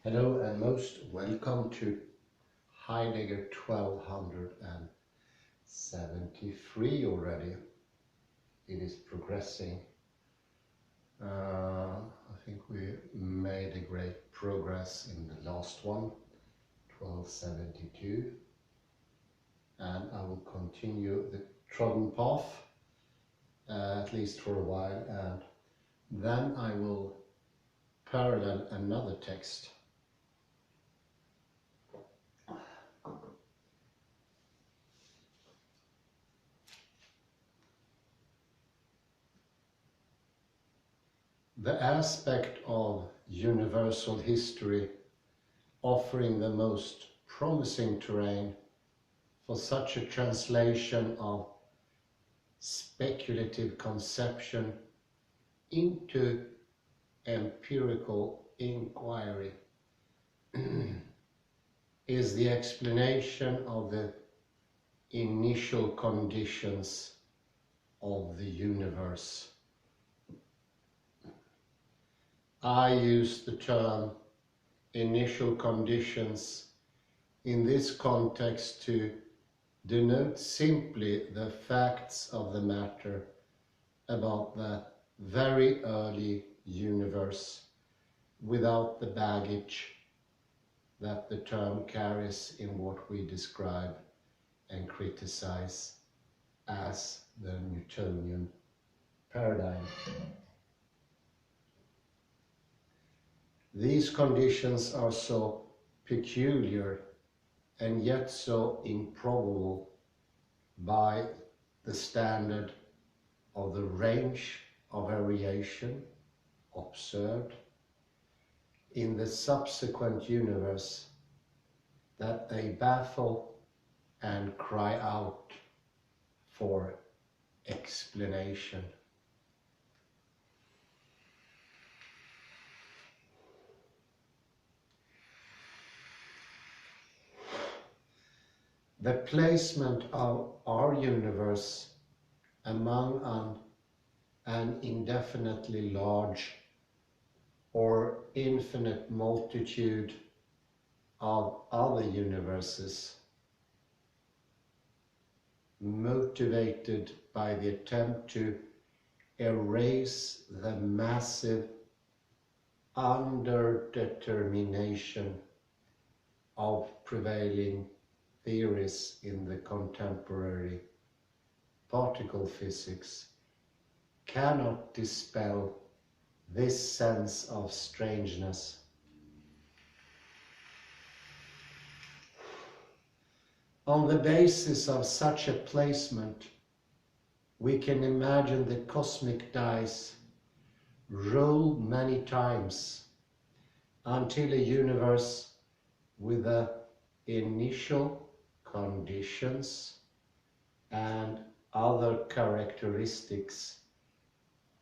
Hello and most welcome to Heidegger 1273 already. It is progressing. I think we made a great progress in the last one, 1272. And I will continue the trodden path, at least for a while, and then I will parallel another text. The aspect of universal history offering the most promising terrain for such a translation of speculative conception into empirical inquiry is the explanation of the initial conditions of the universe. I use the term initial conditions in this context to denote simply the facts of the matter about the very early universe without the baggage that the term carries in what we describe and criticize as the Newtonian paradigm. These conditions are so peculiar and yet so improbable by the standard of the range of variation observed in the subsequent universe that they baffle and cry out for explanation. The placement of our universe among an indefinitely large or infinite multitude of other universes, motivated by the attempt to erase the massive underdetermination of prevailing theories in the contemporary particle physics, cannot dispel this sense of strangeness. On the basis of such a placement, we can imagine the cosmic dice roll many times until a universe with the initial conditions and other characteristics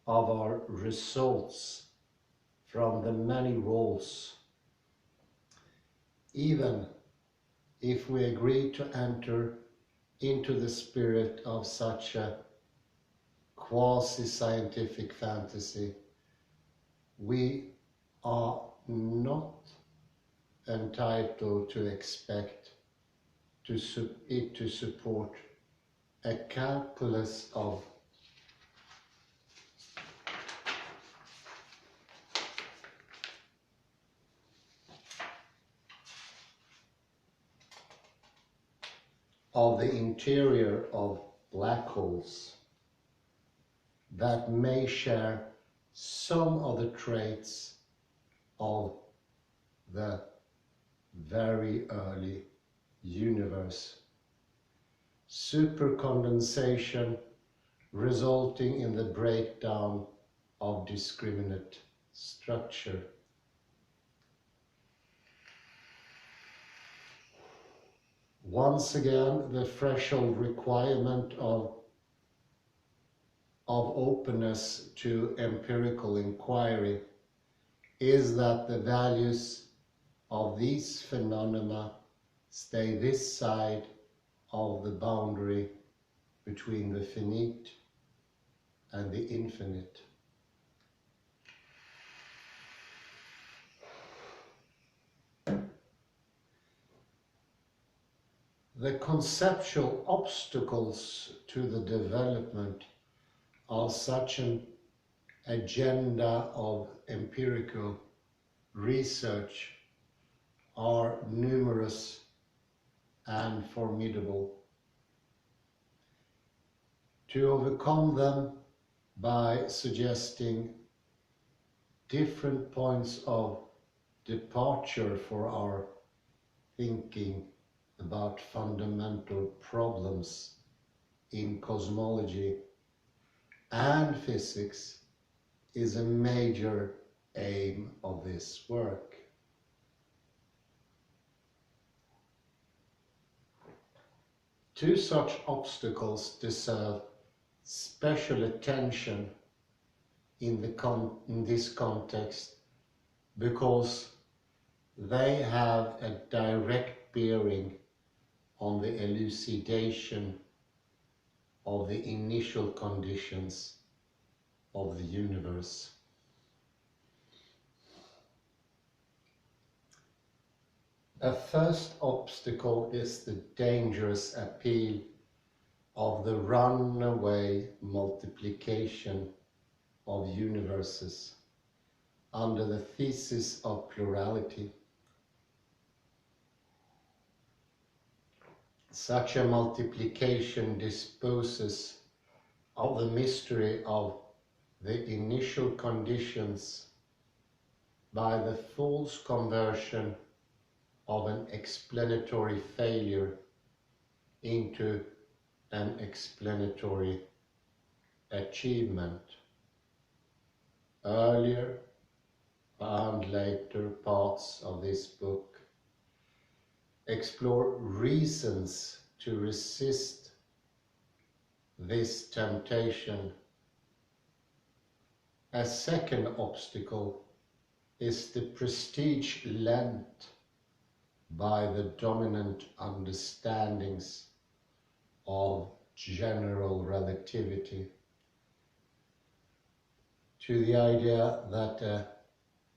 of our results from the many rolls. Even if we agree to enter into the spirit of such a quasi-scientific fantasy, we are not entitled to expect it to support a calculus of the interior of black holes that may share some of the traits of the very early universe. Supercondensation resulting in the breakdown of discriminate structure. Once again, the threshold requirement of openness to empirical inquiry is that the values of these phenomena stay this side of the boundary between the finite and the infinite. The conceptual obstacles to the development of such an agenda of empirical research are numerous and formidable. To overcome them by suggesting different points of departure for our thinking about fundamental problems in cosmology and physics is a major aim of this work. Two such obstacles deserve special attention in this context because they have a direct bearing on the elucidation of the initial conditions of the universe. A first obstacle is the dangerous appeal of the runaway multiplication of universes under the thesis of plurality. Such a multiplication disposes of the mystery of the initial conditions by the false conversion of an explanatory failure into an explanatory achievement. Earlier and later parts of this book explore reasons to resist this temptation. A second obstacle is the prestige lent by the dominant understandings of general relativity to the idea that a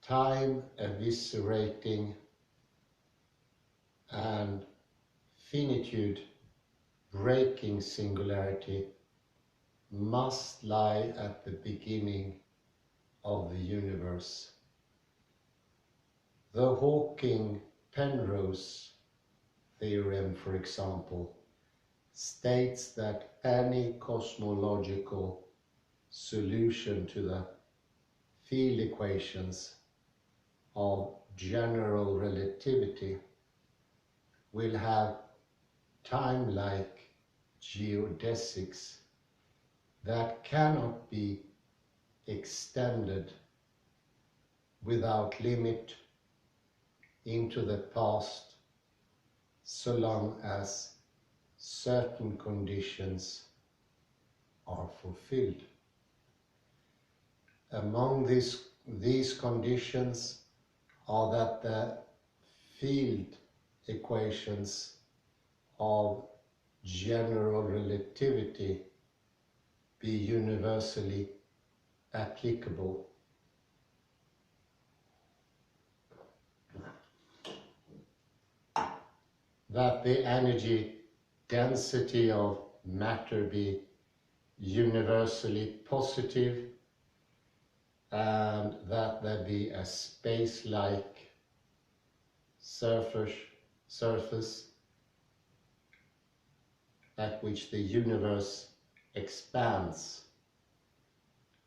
time eviscerating and finitude breaking singularity must lie at the beginning of the universe. The Hawking-Penrose theorem, for example, states that any cosmological solution to the field equations of general relativity will have time-like geodesics that cannot be extended without limit into the past so long as certain conditions are fulfilled. Among these conditions are that the field equations of general relativity be universally applicable. That the energy density of matter be universally positive, and that there be a space-like surface at which the universe expands,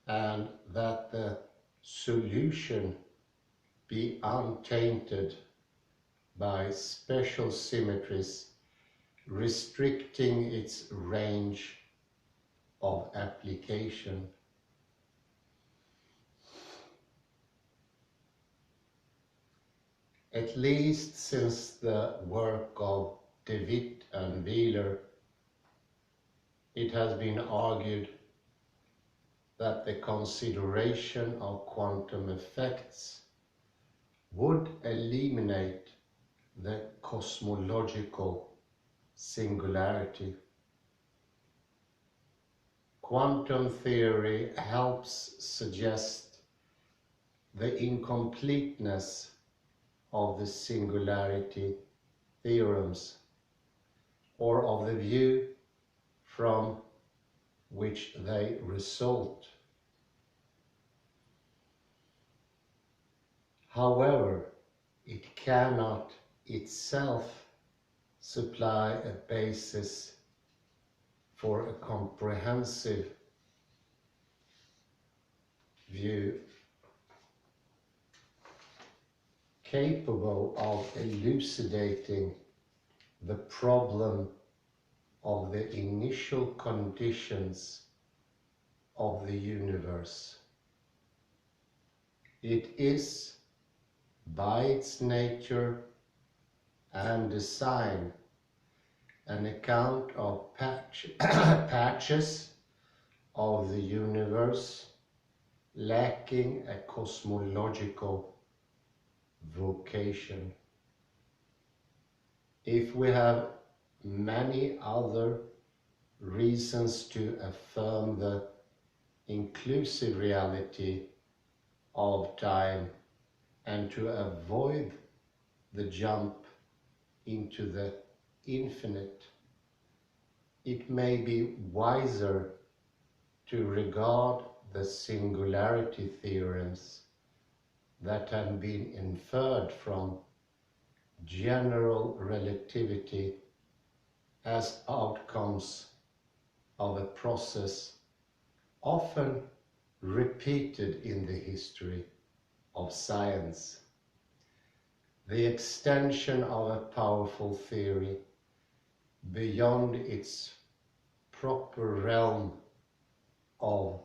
and that the solution be untainted by special symmetries restricting its range of application. At least since the work of De Witt and Wheeler, it has been argued that the consideration of quantum effects would eliminate the cosmological singularity. Quantum theory helps suggest the incompleteness of the singularity theorems, or of the view from which they result. However, it cannot itself supply a basis for a comprehensive view capable of elucidating the problem of the initial conditions of the universe. It is, by its nature and design, an account of patches of the universe lacking a cosmological vocation. If we have many other reasons to affirm the inclusive reality of time and to avoid the jump into the infinite, it may be wiser to regard the singularity theorems that have been inferred from general relativity as outcomes of a process often repeated in the history of science. The extension of a powerful theory beyond its proper realm of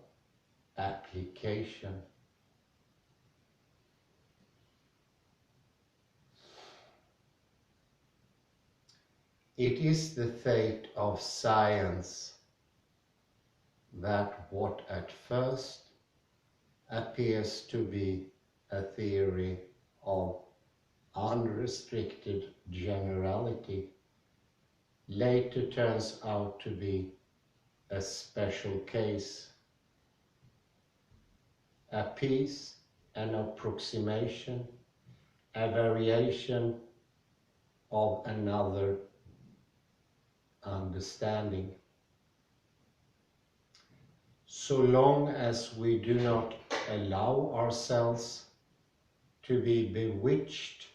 application. It is the fate of science that what at first appears to be a theory of unrestricted generality later turns out to be a special case, a piece, an approximation, a variation of another understanding. So long as we do not allow ourselves to be bewitched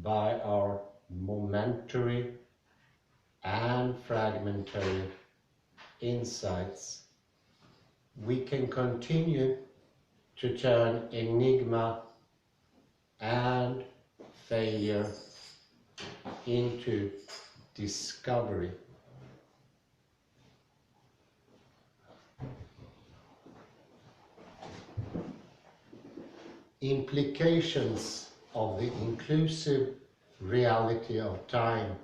by our momentary and fragmentary insights, we can continue to turn enigma and failure into discovery. Implications of the inclusive reality of time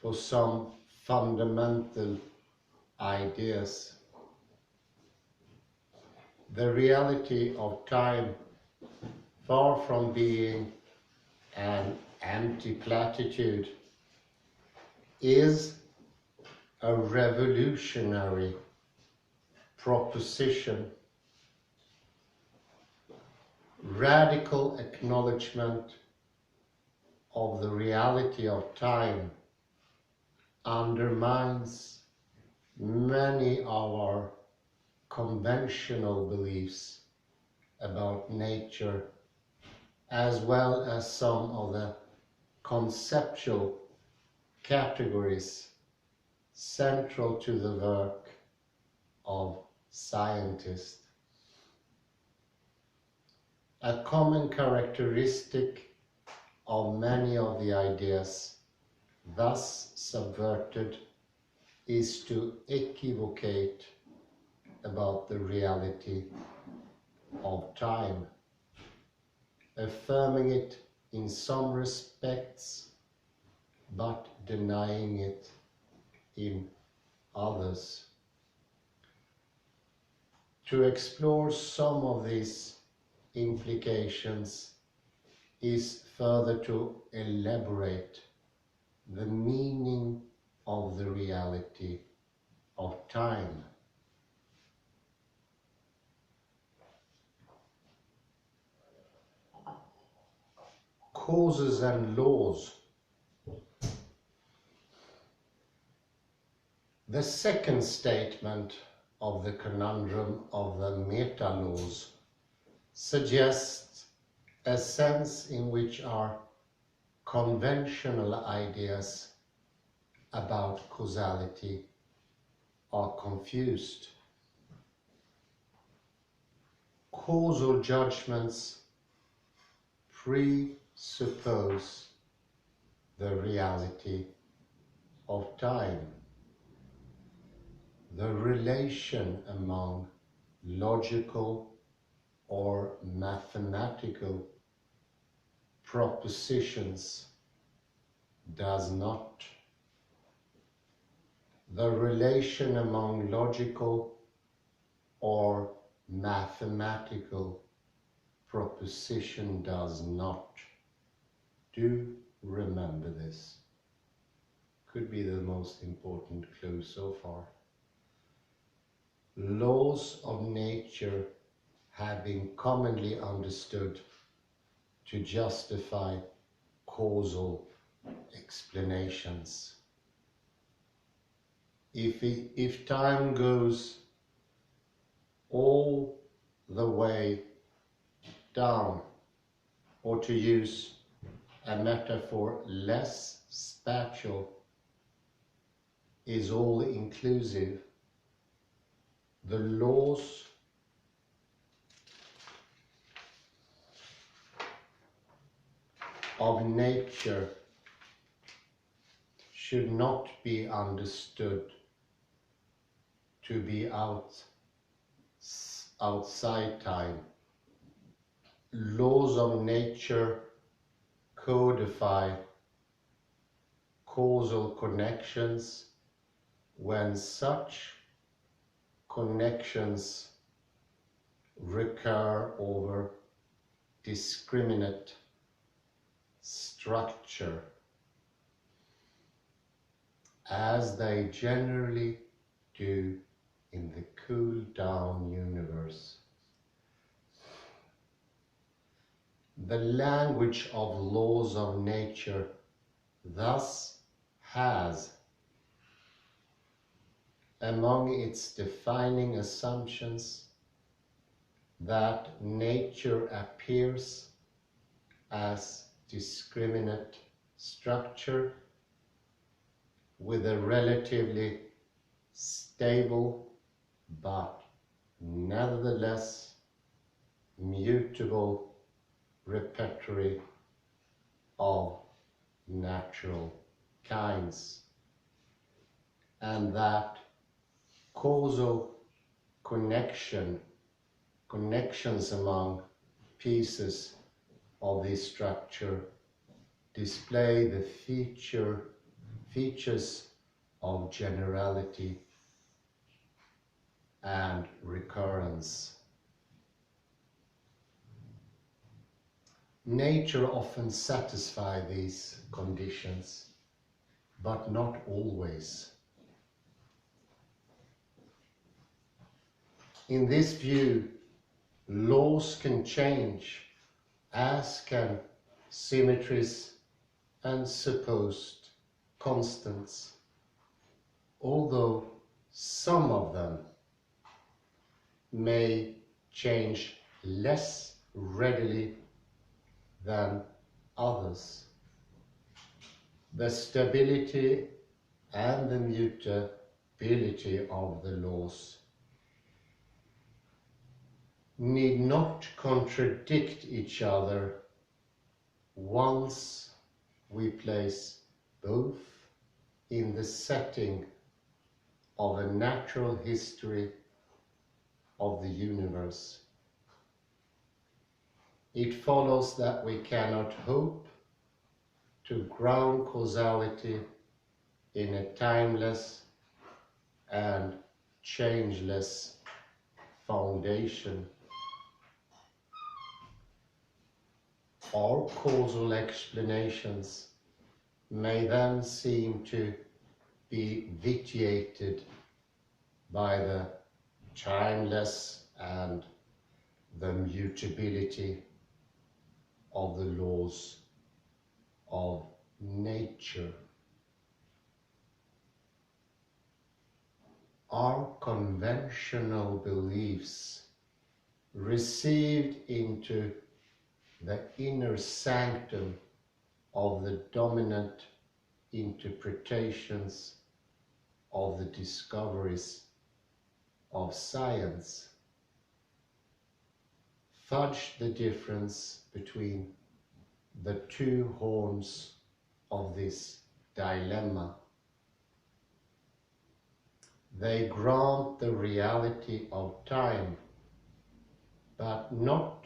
for some fundamental ideas. The reality of time, far from being an empty platitude, is a revolutionary proposition. Radical acknowledgement of the reality of time undermines many of our conventional beliefs about nature, as well as some of the conceptual categories central to the work of scientists. A common characteristic of many of the ideas thus subverted is to equivocate about the reality of time, affirming it in some respects, but denying it in others. To explore some of these implications is further to elaborate the meaning of the reality of time. Causes and laws The second statement of the conundrum of the meta-laws suggests a sense in which our conventional ideas about causality are confused. Causal judgments presuppose the reality of time. The relation among logical or mathematical propositions does not. The relation among logical or mathematical proposition does not. Do remember this. Could be the most important clue so far. Laws of nature have been commonly understood to justify causal explanations. If time goes all the way down, or to use a metaphor less spatial, is all inclusive, the laws of nature should not be understood to be outside time. Laws of nature codify causal connections when such connections recur over discriminate structure, as they generally do in the cool-down universe. The language of laws of nature thus has among its defining assumptions that nature appears as discriminate structure with a relatively stable but nevertheless mutable repertory of natural kinds, and that causal connections among pieces of this structure display the features of generality and recurrence. Nature often satisfies these conditions, but not always. In this view, laws can change, as can symmetries and supposed constants, although some of them may change less readily than others. The stability and the mutability of the laws need not contradict each other once we place both in the setting of a natural history of the universe. It follows that we cannot hope to ground causality in a timeless and changeless foundation. Our causal explanations may then seem to be vitiated by the timeless and the mutability of the laws of nature. our conventional beliefs received into the inner sanctum of the dominant interpretations of the discoveries of science fudge the difference between the two horns of this dilemma. They grant the reality of time, but not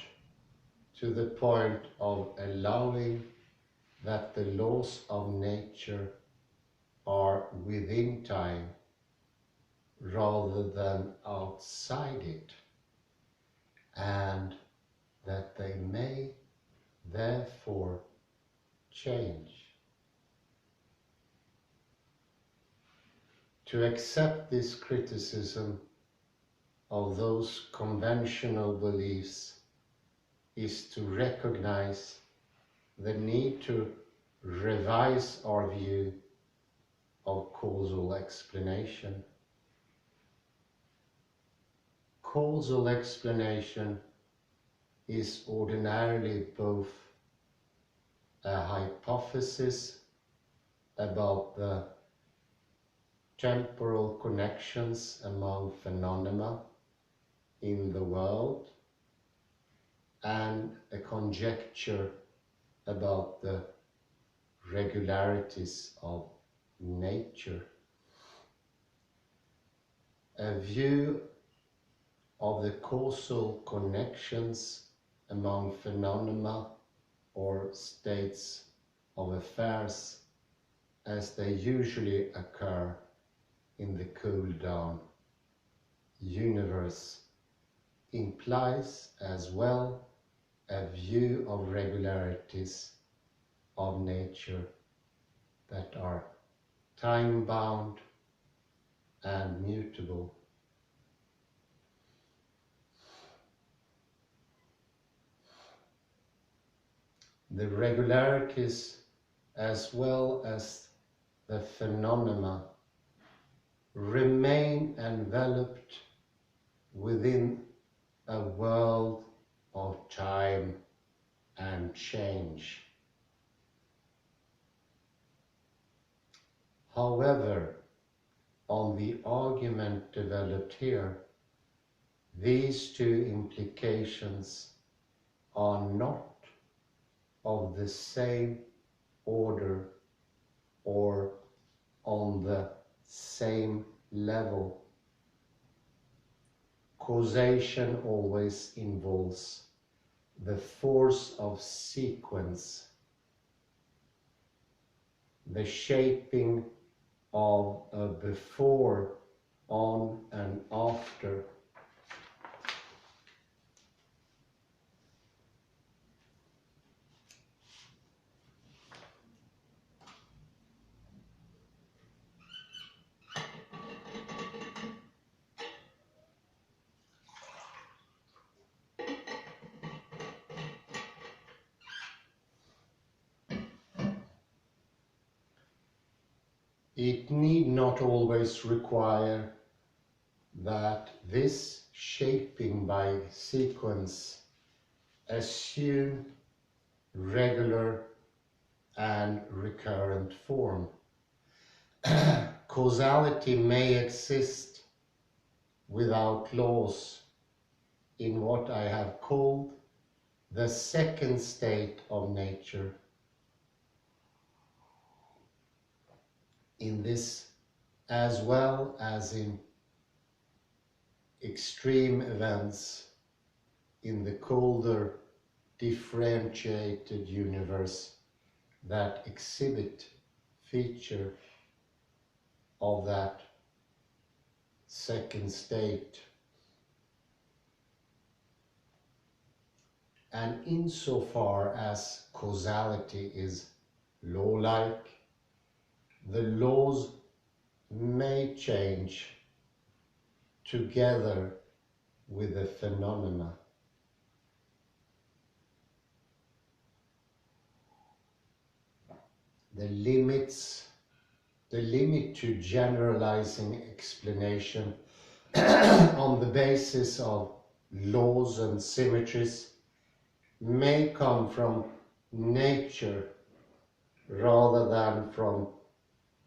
to the point of allowing that the laws of nature are within time rather than outside it, and that they may therefore change. To accept this criticism of those conventional beliefs is to recognize the need to revise our view of causal explanation. Causal explanation is ordinarily both a hypothesis about the temporal connections among phenomena in the world and a conjecture about the regularities of nature. A view of the causal connections among phenomena or states of affairs as they usually occur in the cooled-down universe implies as well a view of regularities of nature that are time-bound and mutable. The regularities as well as the phenomena remain enveloped within a world of time and change. However, on the argument developed here, these two implications are not of the same order or on the same level. Causation always involves the force of sequence, the shaping of a before, on and after. It need not always require that this shaping by sequence assume regular and recurrent form. Causality may exist without laws in what I have called the second state of nature. In this, as well as in extreme events in the colder, differentiated universe that exhibit feature of that second state. And insofar as causality is law-like, the laws may change together with the phenomena. The limits the limit to generalizing explanation on the basis of laws and symmetries may come from nature rather than from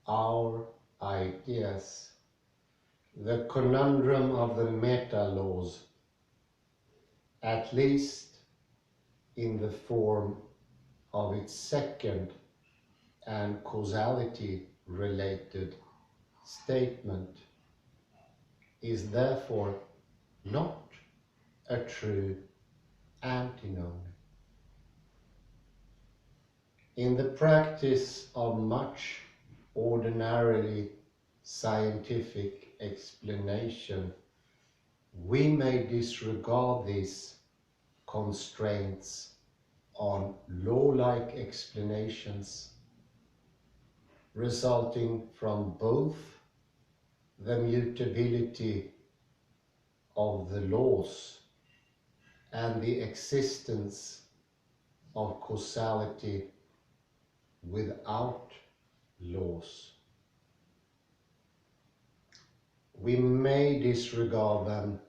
our ideas. The conundrum of the meta-laws, at least in the form of its second and causality-related statement, is therefore not a true antinomy. In the practice of much ordinarily scientific explanation, we may disregard these constraints on law-like explanations resulting from both the mutability of the laws and the existence of causality without laws. We may disregard them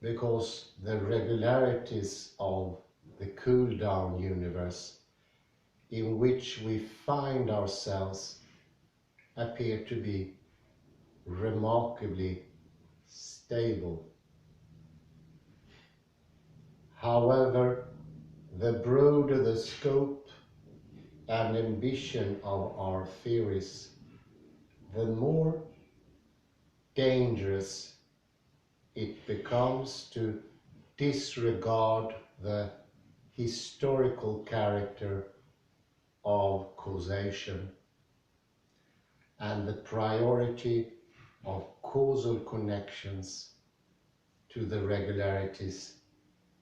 because the regularities of the cool-down universe in which we find ourselves appear to be remarkably stable. However, the broader the scope and ambition of our theories, the more dangerous it becomes to disregard the historical character of causation and the priority of causal connections to the regularities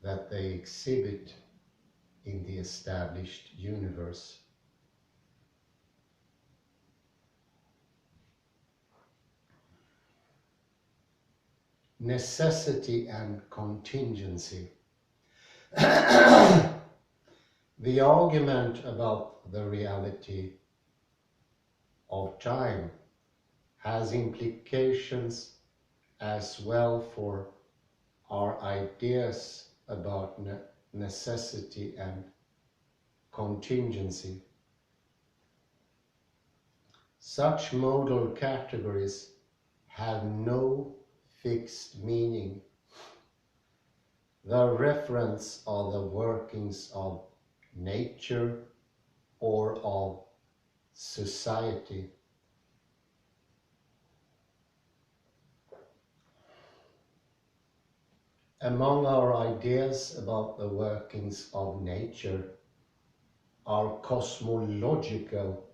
that they exhibit in the established universe. Necessity and contingency. The argument about the reality of time has implications as well for our ideas about necessity and contingency. Such modal categories have no fixed meaning. Their reference are the workings of nature or of society. Among our ideas about the workings of nature, our cosmological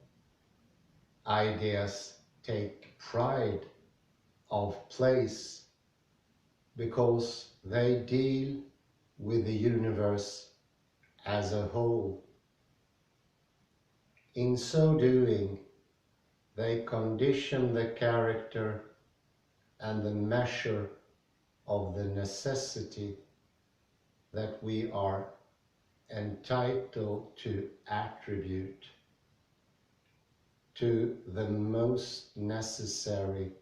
ideas take pride of place because they deal with the universe as a whole. In so doing, they condition the character and the measure of the necessity that we are entitled to attribute to the most necessary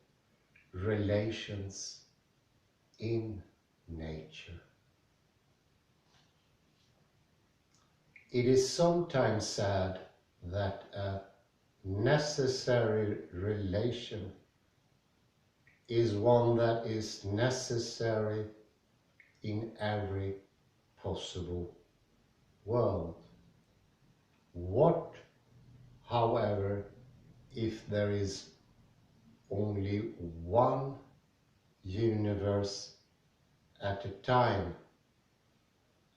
relations in nature. It is sometimes said that a necessary relation is one that is necessary in every possible world. What, however, if there is only one universe at a time?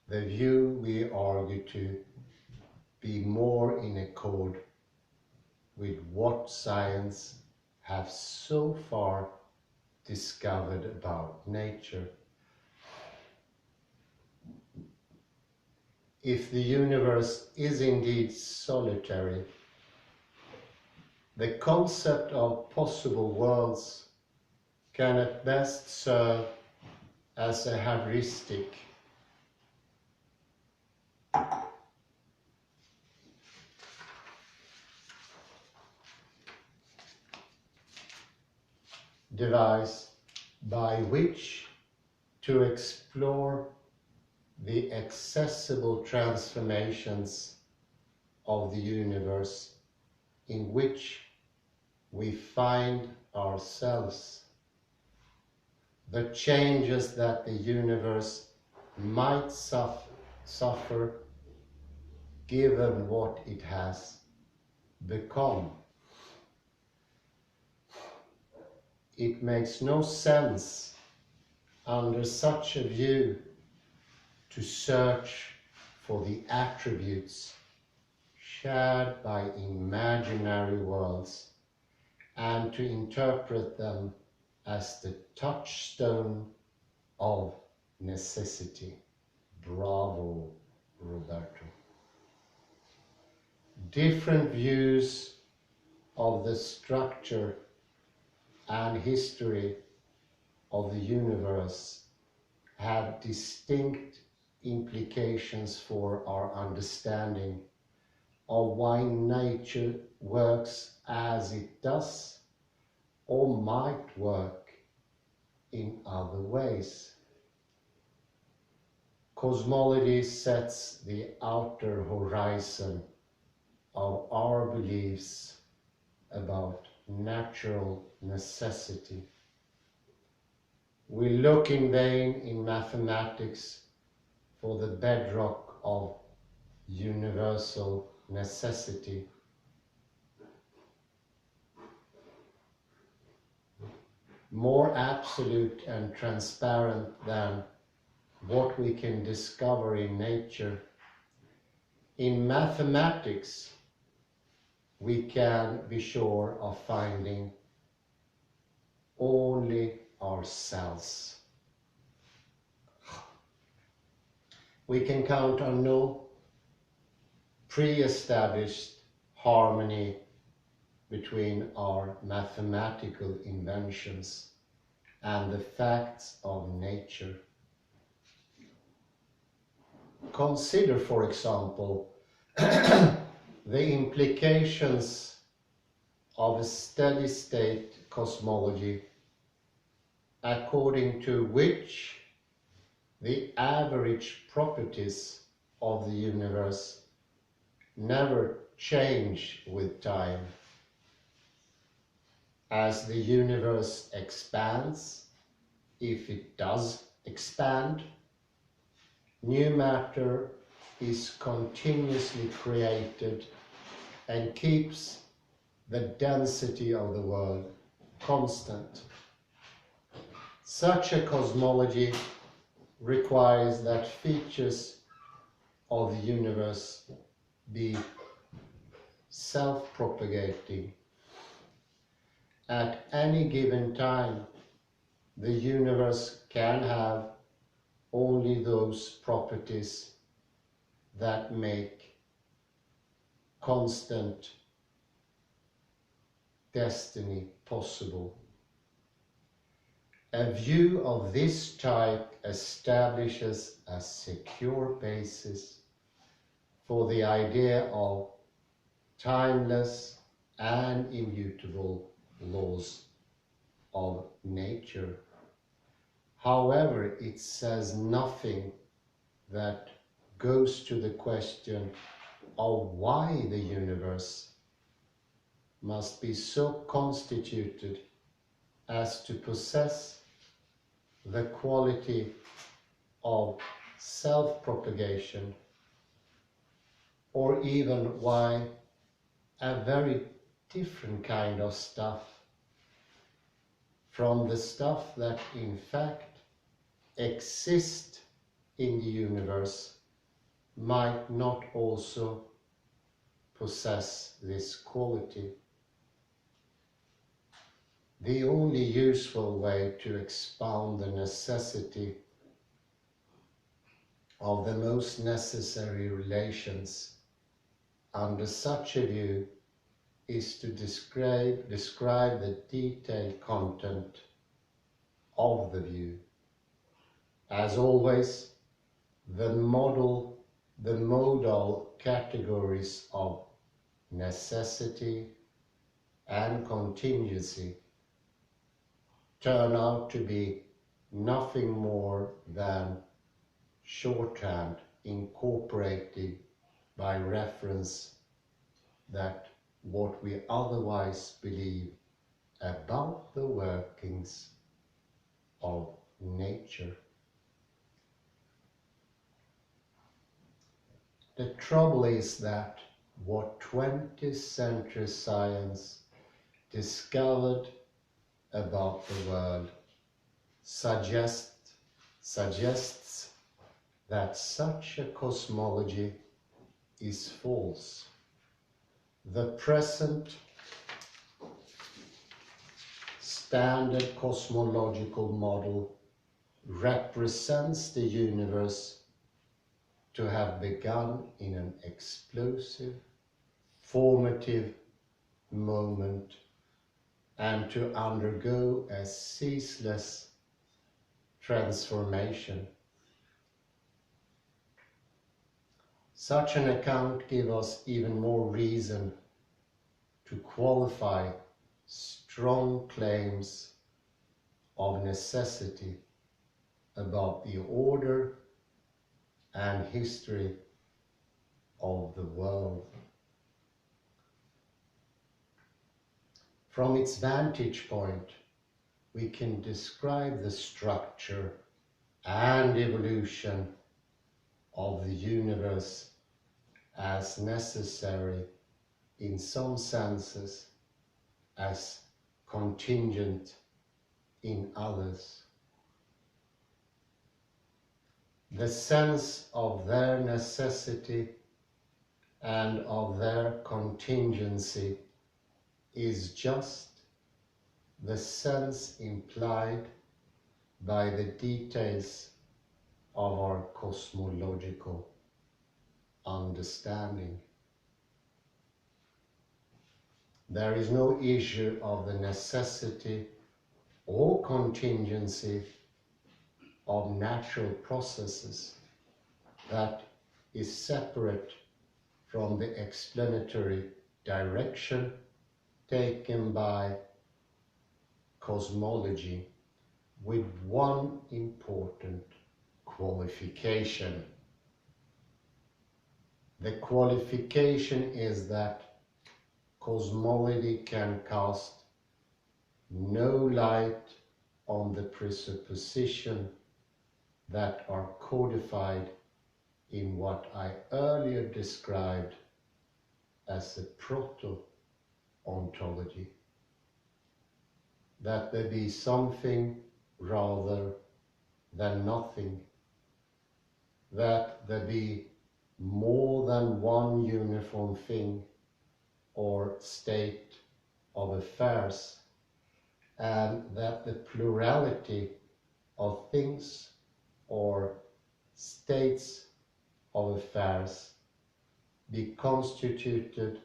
The view we argue to be more in accord with what science has so far discovered about nature. If the universe is indeed solitary, the concept of possible worlds can at best serve as a heuristic. device by which to explore the accessible transformations of the universe in which we find ourselves, the changes that the universe might suffer given what it has become. It makes no sense under such a view to search for the attributes shared by imaginary worlds and to interpret them as the touchstone of necessity. Bravo, Roberto. Different views of the structure and history of the universe have distinct implications for our understanding of why nature works as it does or might work in other ways. Cosmology sets the outer horizon of our beliefs about natural necessity. We look in vain in mathematics for the bedrock of universal necessity. More absolute and transparent than what we can discover in nature. In mathematics, we can be sure of finding only ourselves. We can count on no pre-established harmony between our mathematical inventions and the facts of nature. Consider, for example, the implications of a steady-state cosmology according to which the average properties of the universe never change with time. As the universe expands, if it does expand, new matter is continuously created and keeps the density of the world constant. Such a cosmology requires that features of the universe be self-propagating. At any given time, the universe can have only those properties that make constant destiny possible. A view of this type establishes a secure basis for the idea of timeless and immutable laws of nature. However, it says nothing that goes to the question of why the universe must be so constituted as to possess the quality of self-propagation, or even why a very different kind of stuff from the stuff that in fact exists in the universe might not also possess this quality. The only useful way to expound the necessity of the most necessary relations under such a view is to describe the detailed content of the view. As always, the modal categories of necessity and contingency turn out to be nothing more than shorthand incorporated by reference that what we otherwise believe about the workings of nature. The trouble is that what 20th century science discovered about the world suggests that such a cosmology is false. The present standard cosmological model represents the universe to have begun in an explosive, formative moment and to undergo a ceaseless transformation. Such an account gives us even more reason to qualify strong claims of necessity about the order and history of the world. From its vantage point, we can describe the structure and evolution of the universe as necessary in some senses, as contingent in others. The sense of their necessity and of their contingency is just the sense implied by the details of our cosmological understanding. There is no issue of the necessity or contingency of natural processes that is separate from the explanatory direction taken by cosmology, with one important qualification. The qualification is that cosmology can cast no light on the presupposition that are codified in what I earlier described as a proto-ontology, that there be something rather than nothing, that there be more than one uniform thing or state of affairs, and that the plurality of things or states of affairs be constituted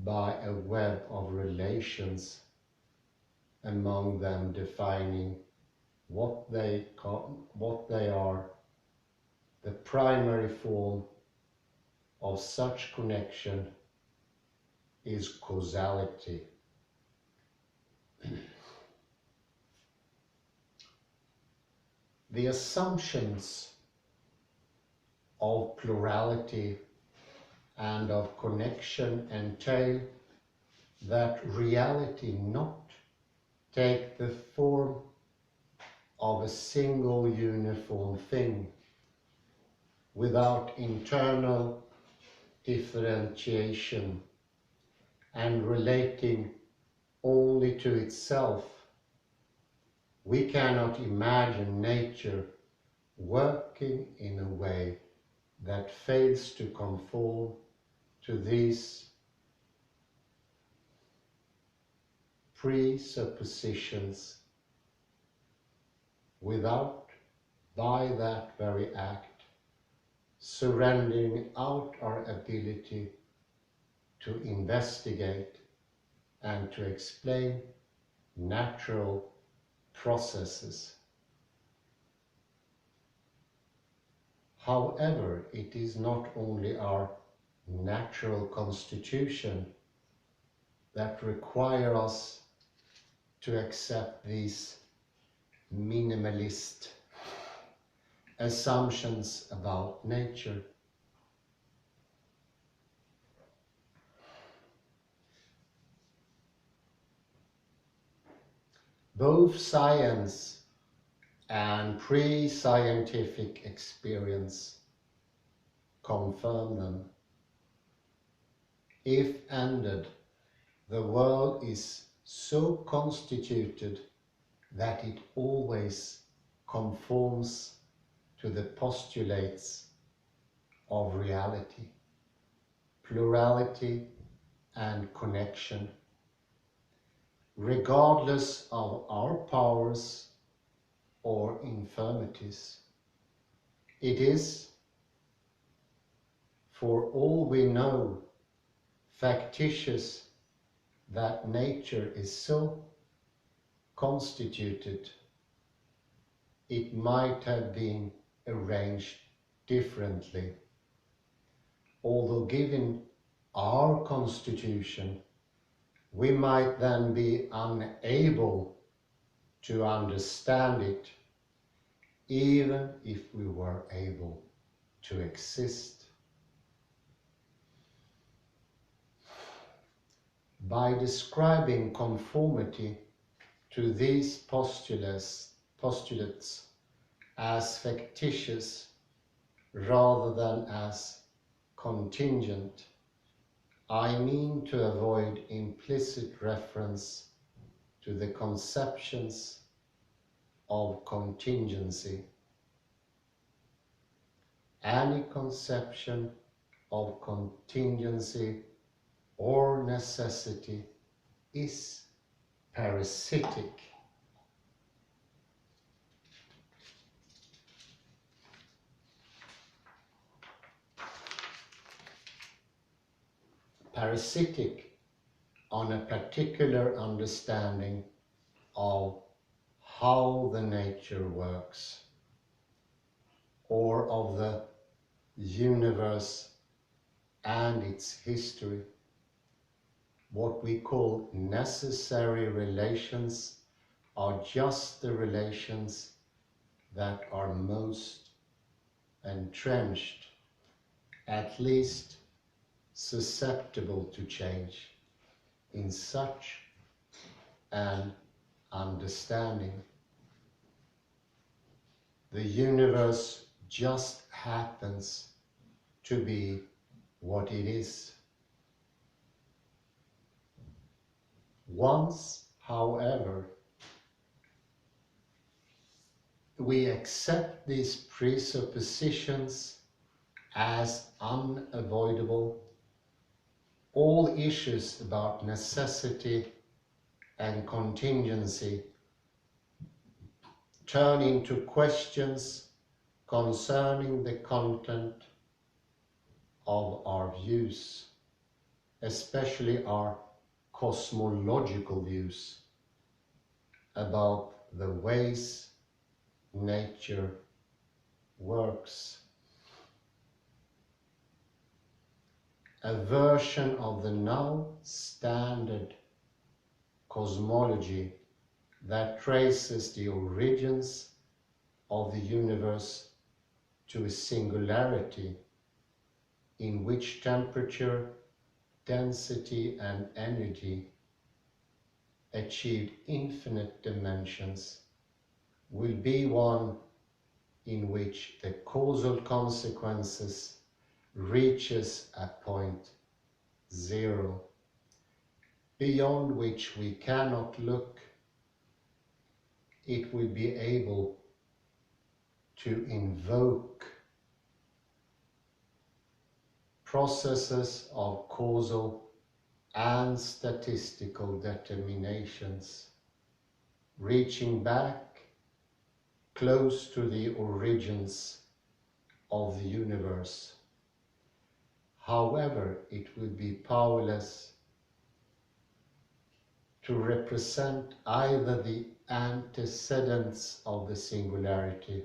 by a web of relations, among them defining what they are. The primary form of such connection is causality. The assumptions of plurality and of connection entail that reality not take the form of a single uniform thing without internal differentiation and relating only to itself. We cannot imagine nature working in a way that fails to conform to these presuppositions without, by that very act, surrendering out our ability to investigate and to explain natural processes. However, it is not only our natural constitution that require us to accept these minimalist assumptions about nature. Both science and pre-scientific experience confirm them. If ended, the world is so constituted that it always conforms to the postulates of reality, plurality and connection, regardless of our powers or infirmities. It is, for all we know, factitious that nature is so constituted it might have been arranged differently, although given our constitution, we might then be unable to understand it, even if we were able to exist. By describing conformity to these postulates as factitious rather than as contingent, I mean to avoid implicit reference to the conceptions of contingency. Any conception of contingency or necessity is parasitic. Parasitic on a particular understanding of how the nature works, or of the universe and its history. What we call necessary relations are just the relations that are most entrenched, at least susceptible to change, in such an understanding. The universe just happens to be what it is. Once, however, we accept these presuppositions as unavoidable, all issues about necessity and contingency turn into questions concerning the content of our views, especially our cosmological views about the ways nature works. A version of the now standard cosmology that traces the origins of the universe to a singularity in which temperature, density and energy achieved infinite dimensions will be one in which the causal consequences reaches a point zero, beyond which we cannot look. It will be able to invoke processes of causal and statistical determinations, reaching back close to the origins of the universe. However, it will be powerless to represent either the antecedents of the singularity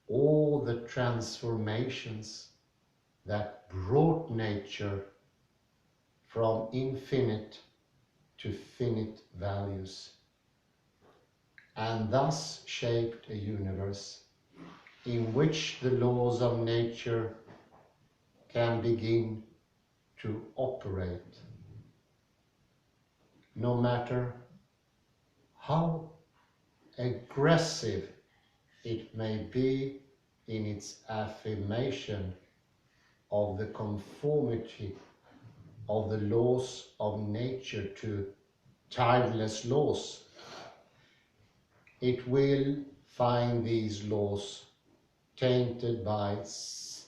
or the transformations that brought nature from infinite to finite values. and thus shaped a universe in which the laws of nature can begin to operate, no matter how aggressive it may be in its affirmation of the conformity of the laws of nature to timeless laws. It will find these laws tainted by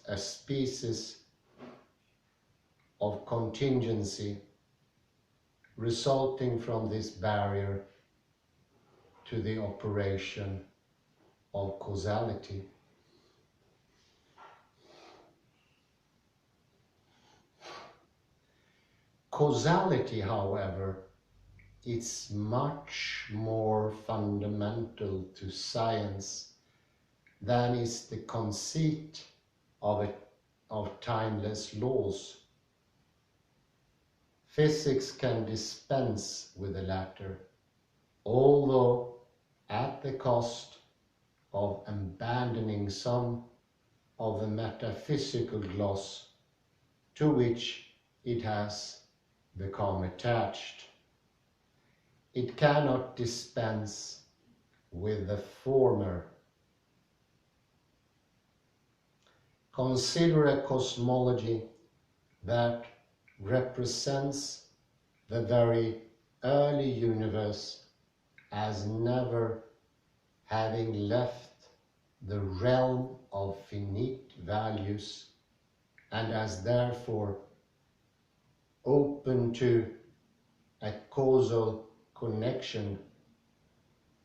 a species of contingency resulting from this barrier to the operation of causality. Causality, however, is much more fundamental to science than is the conceit of timeless laws. Physics can dispense with the latter, although at the cost of abandoning some of the metaphysical gloss to which it has become attached. It cannot dispense with the former. Consider a cosmology that represents the very early universe as never having left the realm of finite values and as therefore open to a causal connection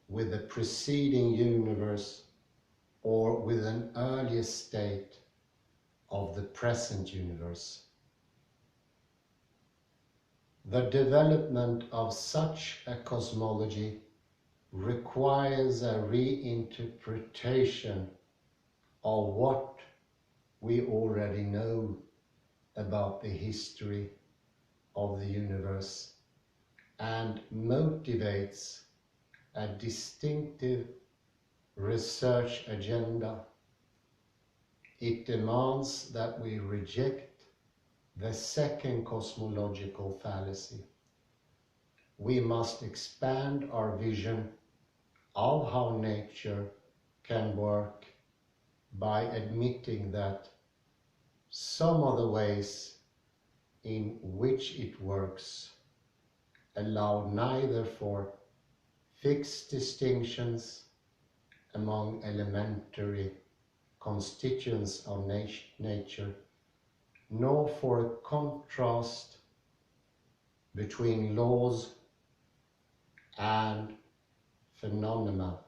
with the preceding universe or with an earlier state of the present universe. The development of such a cosmology requires a reinterpretation of what we already know about the history of the universe and motivates a distinctive research agenda. It demands that we reject the second cosmological fallacy. We must expand our vision of how nature can work by admitting that some of the ways in which it works allow neither for fixed distinctions among elementary constituents of nature, nor for a contrast between laws and phenomena.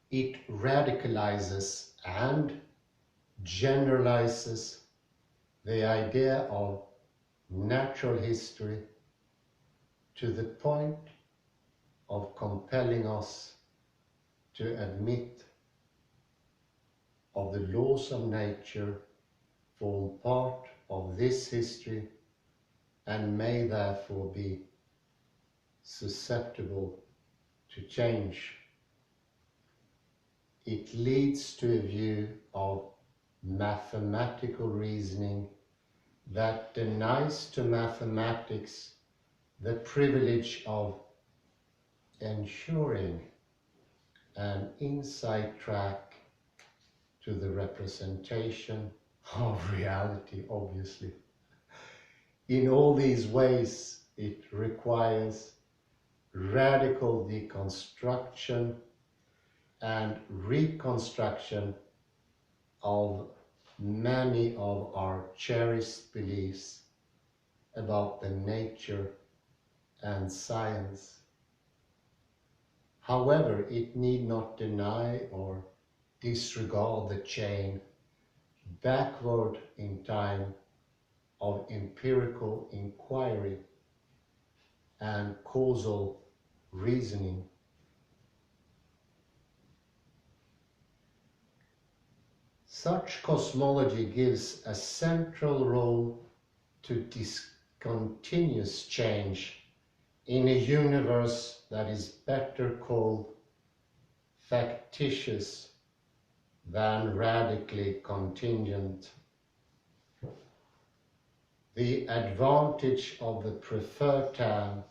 It radicalizes and generalizes the idea of natural history to the point of compelling us to admit of the laws of nature form part of this history and may therefore be susceptible to change. It leads to a view of mathematical reasoning that denies to mathematics the privilege of ensuring an inside track to the representation of reality, obviously. In all these ways, it requires radical deconstruction and reconstruction of many of our cherished beliefs about the nature and science. However, it need not deny or disregard the chain backward in time of empirical inquiry and causal reasoning. Such cosmology gives a central role to continuous change in a universe that is better called factitious than radically contingent. The advantage of the preferred term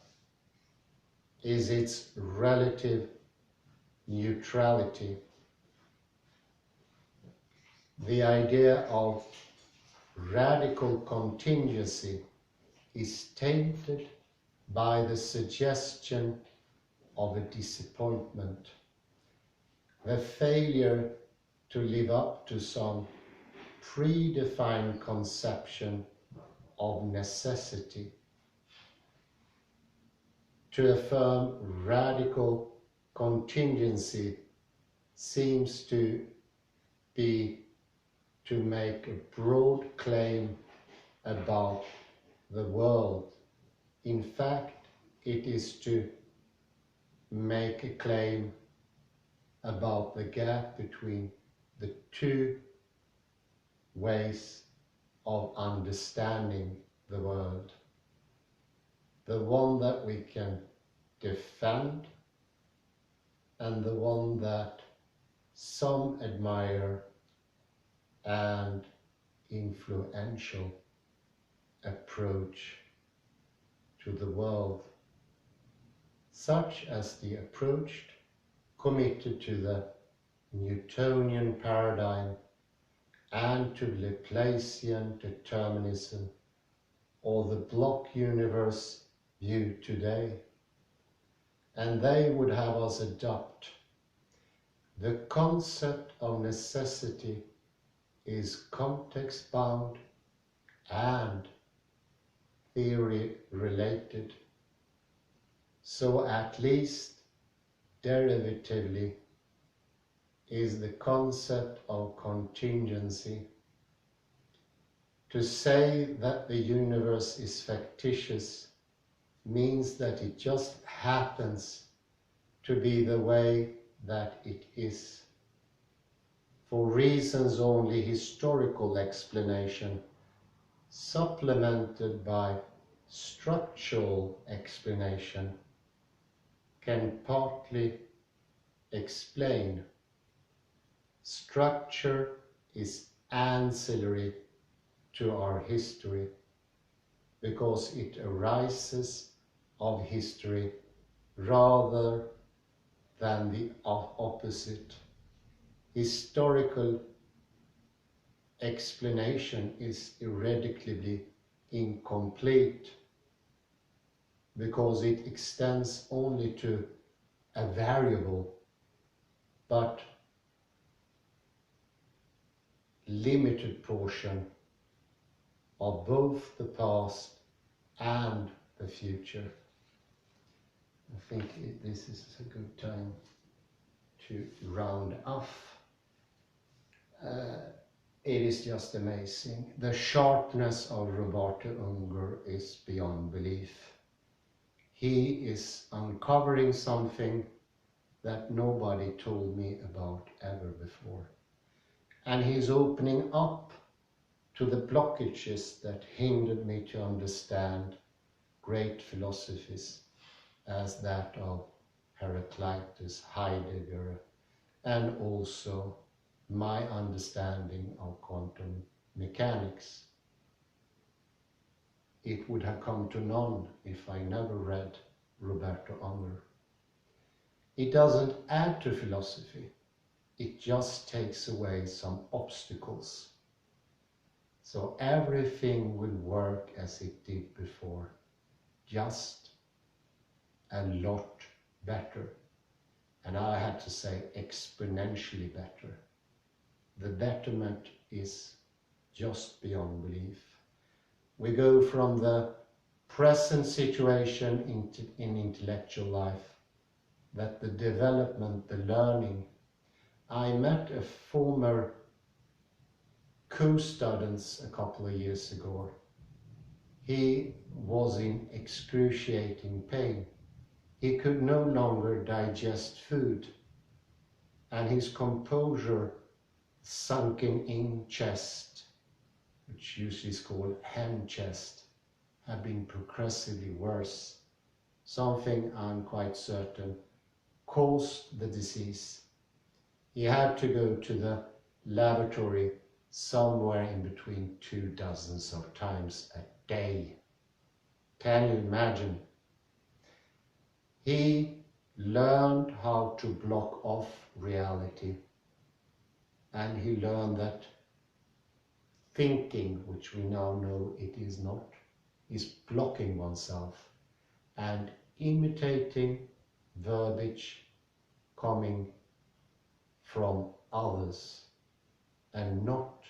is its relative neutrality. The idea of radical contingency is tainted by the suggestion of a disappointment, the failure to live up to some predefined conception of necessity. To affirm radical contingency seems to be to make a broad claim about the world. In fact, it is to make a claim about the gap between the two ways of understanding the world. The one that we can defend and the one that some admire and influential approach to the world, such as the approach committed to the Newtonian paradigm and to Laplacian determinism or the block universe view today. And they would have us adopt the concept of necessity is context-bound and theory-related, so at least derivatively is the concept of contingency. To say that the universe is factitious means that it just happens to be the way that it is. For reasons only historical explanation, supplemented by structural explanation, can partly explain. Structure is ancillary to our history because it arises of history rather than the opposite. Historical explanation is irrevocably incomplete because it extends only to a variable but limited portion of both the past and the future. I think this is a good time to round off. It is just amazing. The sharpness of Roberto Unger is beyond belief. He is uncovering something that nobody told me about ever before. And he's opening up to the blockages that hindered me to understand great philosophies as that of Heraclitus, Heidegger, and also my understanding of quantum mechanics. It would have come to none if I never read Roberto Unger. It doesn't add to philosophy, it just takes away some obstacles. So everything will work as it did before, just a lot better. And I had to say exponentially better. The betterment is just beyond belief. We go from the present situation in intellectual life, that the development, the learning. I met a former co-student a couple of years ago. He was in excruciating pain. He could no longer digest food, and his composure, sunken in chest, which usually is called hen chest, have been progressively worse. Something, I'm quite certain, caused the disease. He had to go to the lavatory somewhere in between 24 times a day. Can you imagine? He learned how to block off reality, and he learned that thinking, which we now know it is not, is blocking oneself and imitating verbiage coming from others and not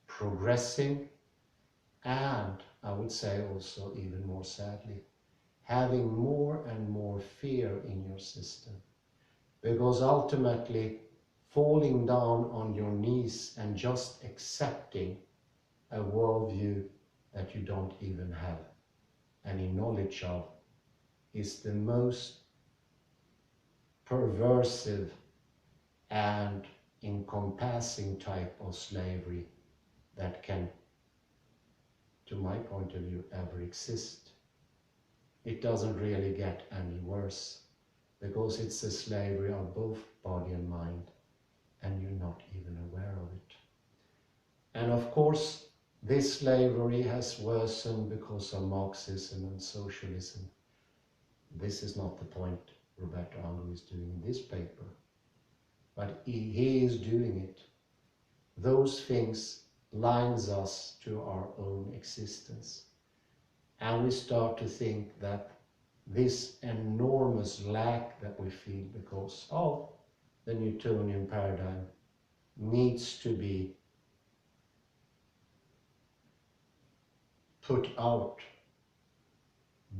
progressing, and I would say also even more sadly, having more and more fear in your system, because ultimately falling down on your knees and just accepting a worldview that you don't even have any knowledge of is the most perversive and encompassing type of slavery that can, to my point of view, ever exist. It doesn't really get any worse, because it's a slavery of both body and mind, and you're not even aware of it. And of course, this slavery has worsened because of Marxism and socialism. This is not the point Roberto Unger is doing in this paper, but he is doing it. Those things lines us to our own existence. And we start to think that this enormous lack that we feel because of the Newtonian paradigm needs to be put out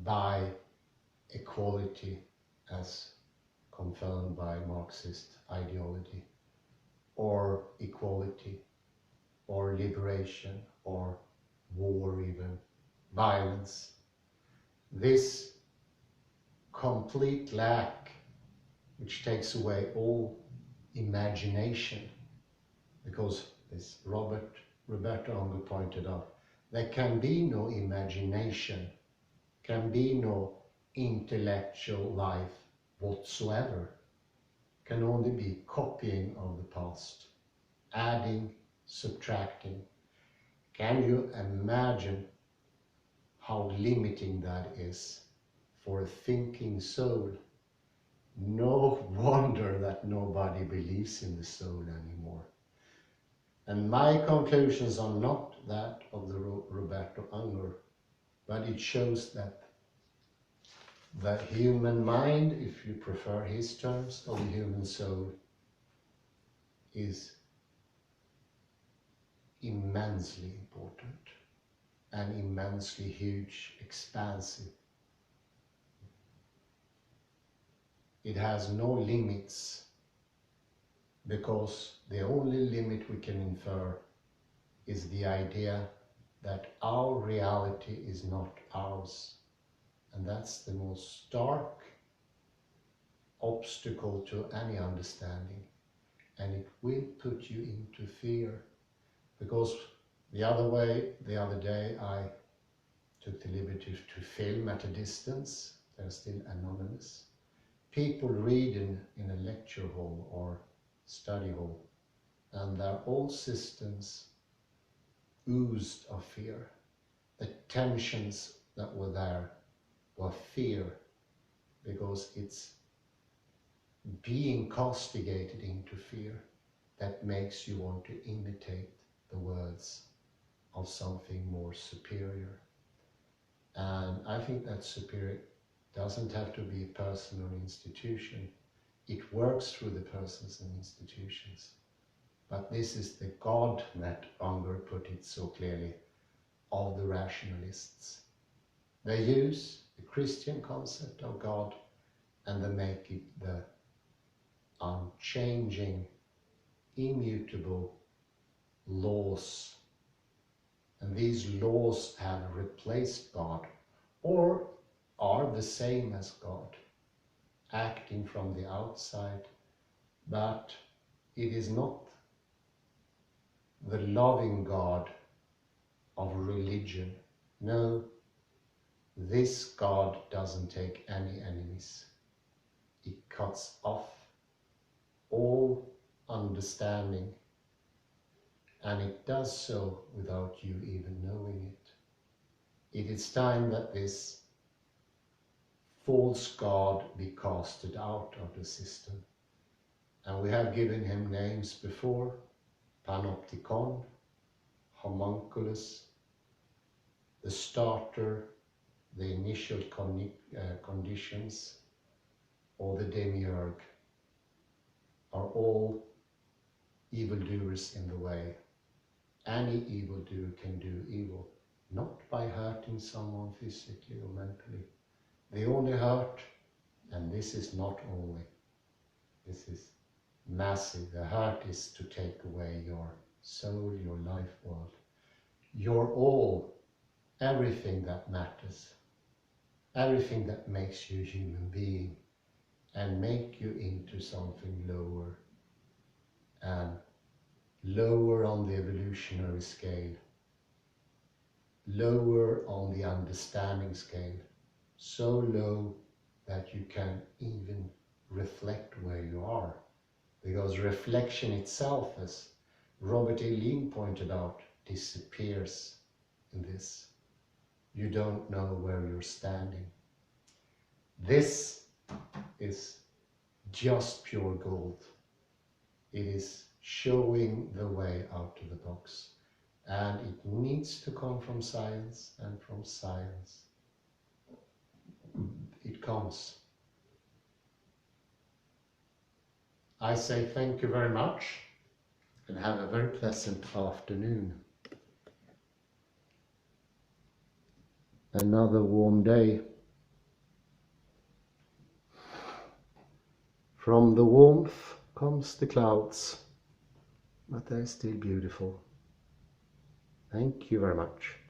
by equality as confirmed by Marxist ideology, or equality, or liberation, or war even, violence. This complete lack, which takes away all imagination, because as Roberto Unger pointed out, there can be no imagination, can be no intellectual life whatsoever, can only be copying of the past, adding, subtracting. Can you imagine how limiting that is for a thinking soul? No wonder that nobody believes in the soul anymore. And my conclusions are not that of the Roberto Unger, but it shows that the human mind, if you prefer his terms, or the human soul, is immensely important and immensely huge, expansive. It has no limits, because the only limit we can infer is the idea that our reality is not ours. And that's the most stark obstacle to any understanding. And it will put you into fear, because the other day I took the liberty to film at a distance. They're still anonymous. People read in a lecture hall or study hall, and their old systems oozed of fear. The tensions that were there were fear, because it's being castigated into fear that makes you want to imitate the words of something more superior. And I think that superior doesn't have to be a person or an institution. It works through the persons and institutions. But this is the God that Unger put it so clearly, of the rationalists. They use the Christian concept of God and they make it the unchanging, immutable laws. And these laws have replaced God, or are the same as God, acting from the outside, but it is not the loving God of religion. No, This God doesn't take any enemies. It cuts off all understanding, and it does so without you even knowing it. It is time that this false God be casted out of the system. And we have given him names before: Panopticon, Homunculus, the starter, the initial conditions, or the demiurge, are all evildoers in the way. Any evildoer can do evil, not by hurting someone physically or mentally. They only hurt, and this is not only, this is massive. The hurt is to take away your soul, your life world, your all, everything that matters, everything that makes you a human being, and make you into something lower, and lower on the evolutionary scale, lower on the understanding scale, so low that you can even reflect where you are. Because reflection itself, as Robert A. pointed out, disappears in this. You don't know where you're standing. This is just pure gold. It is showing the way out of the box. And it needs to come from science, and from science it comes. I say thank you very much, and have a very pleasant afternoon. Another warm day. From the warmth comes the clouds, but they're still beautiful. Thank you very much.